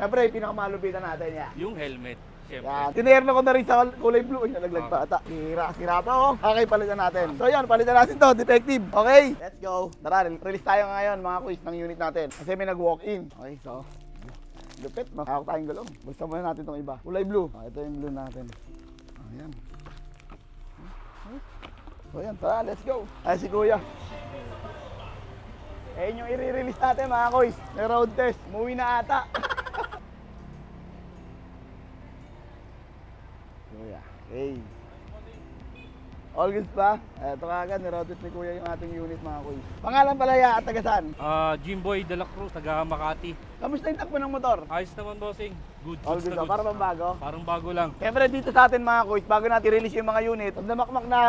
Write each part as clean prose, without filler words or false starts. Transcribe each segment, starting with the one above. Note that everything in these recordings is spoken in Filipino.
Siyempre, pinakamalupitan natin yan. Yung helmet, syempre. Yan. Tinerno ko na rin sa kulay blue. Ay, nalaglag pa ata. Sira pa oh. Okay, palitan natin. So yan, palitan natin to, detective. Okay, let's go. Tara, release tayo ngayon mga quiz ng unit natin. Kasi may nag-walk-in. Okay, so. Lupit, no? Hawak tayong gulong. Basta muna natin itong iba. Kulay blue. Ito yung blue natin. Ayan. So yan, tara, let's go. Ay, si Kuya. Eh, yung i-release natin mga kuys. May road test. Umuwi na ata. Kuya. Okay. All good ba? Ito kagad, ni-road test ni Kuya yung ating unit mga kuys. Pangalan pala ya at tagasan. Jimboy de la Cruz, taga Makati. Kamusta yung takbo ng motor? Ayos naman, bossing. Good, All goods good na ba? Para goods. bang bago? Parang bago lang. Siyempre dito sa atin mga kuys, bago natin release yung mga unit, pag namakmak na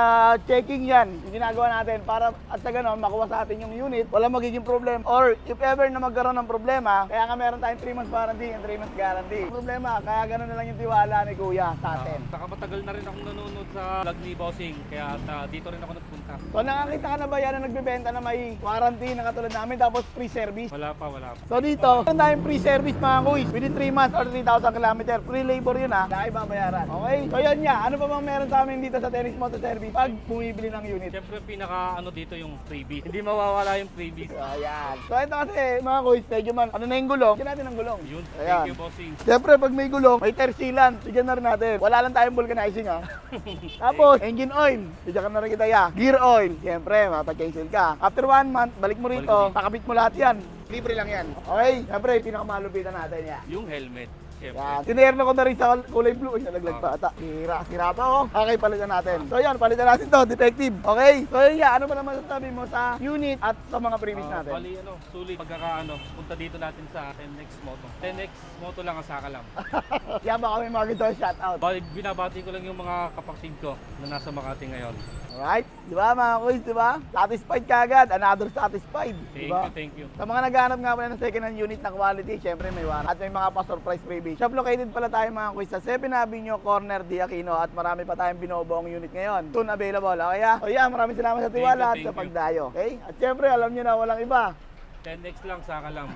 checking yan, yung ginagawa natin para at sa ganon makuha sa atin yung unit, wala magiging problem. Or if ever na magkaroon ng problema, kaya nga meron tayong 3 months warranty and 3 months guarantee. Problema, kaya ganon na lang yung tiwala ni Kuya sa atin. Saka matagal na rin akong nanonood sa vlog ni bossing, kaya dito rin ako nagpunta. So nakakita ka na ba yan na nagbebenta na may warranty na katulad namin tapos free service? Wala pa. So dito, meron tayong free service mga kuys. Within 3 months or 3,000 kilometers. Free labor yun ha. Dahil babayaran. Okay? So yun nga. Ano pa bang meron sa amin dito sa Tennis Motor Service pag bumibili ng unit? Siyempre pinaka dito yung freebie. Hindi mawawala yung freebie. So ayan. So ito kasi mga kuys, medyo man, ano na yung gulong? Bigyan natin ang gulong. Yun, Ayan. thank you, bossing. Siyempre pag may gulong, may tersilan. Bigyan na rin natin. Wala lang tayong vulcanizing ha. Tapos, engine oil. Bigyan ka na rin kita ya. Gear oil. Siyempre, mapag-cancel ka. After 1 month, balik mo rito. Pakabit mo lahat yan. Libre lang yan. Okay? Siyempre, pinakamalupitan natin yan. Yung helmet, syempre. Yan. Tinerno ko na rin sa kulay blue. Ay, nalaglag pa ata. Sira pa oh. Okay, palitan natin. So yan, palitan natin to, detective. Okay? So yun yan, ano pa naman sasabi mo sa unit at sa mga previous natin? Bali, sulit. Punta dito natin sa 10X Moto. 10X Moto lang ang saka lang. Yan, baka may mga gusto shoutout. Bali, binabati ko lang yung mga kapatid ko na nasa Makati ngayon. Alright? Di ba mga kuys, di ba? Satisfied ka agad. Another satisfied. Di ba? Thank you. Sa mga naghahanap nga pala ng second hand unit na quality, syempre may warranty. At may mga pa-surprise freebie. Shop located pala tayo mga kuys sa 7 Avenue, corner D Aquino. At marami pa tayong binubuong unit ngayon. Soon available. Okay ya? So yan, maraming salamat sa tiwala at Thank sa you. pagdayo. Okay? At syempre, alam nyo na walang iba. 10X lang, saka lang.